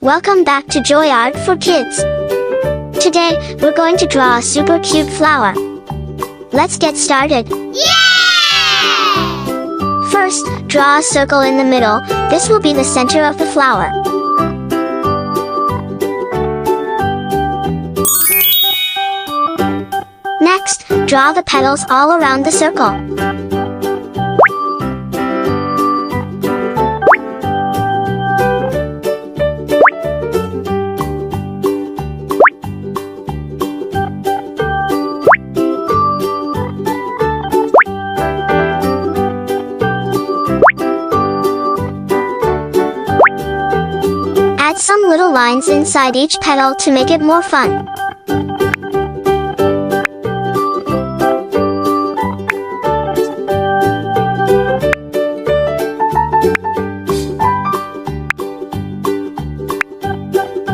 Welcome back to Joy Art for Kids. Today, we're going to draw a super cute flower. Let's get started. Yay! First, draw a circle in the middle. This will be the center of the flower. Next, draw the petals all around the circle. Add some little lines inside each petal to make it more fun.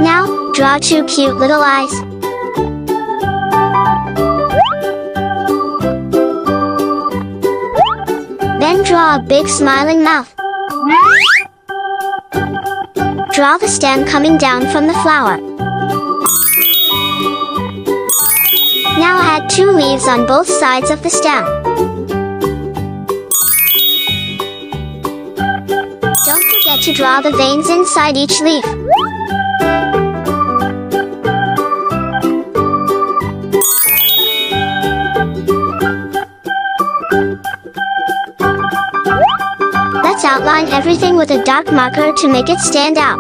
Now, draw two cute little eyes. Then draw a big smiling mouth. Draw the stem coming down from the flower. Now add two leaves on both sides of the stem. Don't forget to draw the veins inside each leaf. Let's outline everything with a dark marker to make it stand out.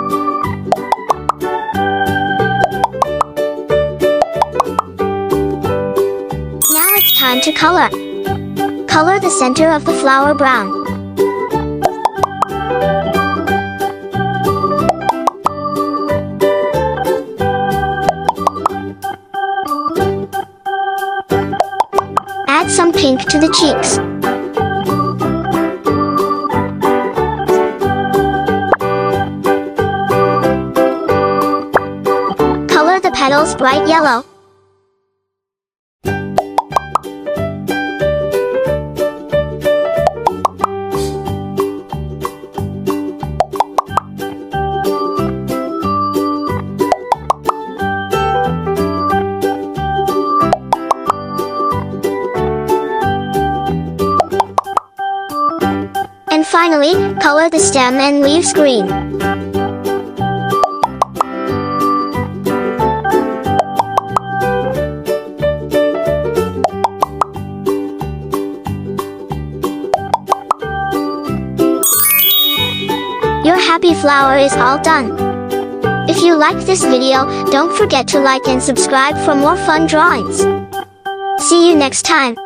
Now it's time to color. Color the center of the flower brown. Add some pink to the cheeks. Color the petals bright yellow. And finally, color the stem and leaves green. Your happy flower is all done. If you liked this video, don't forget to like and subscribe for more fun drawings. See you next time.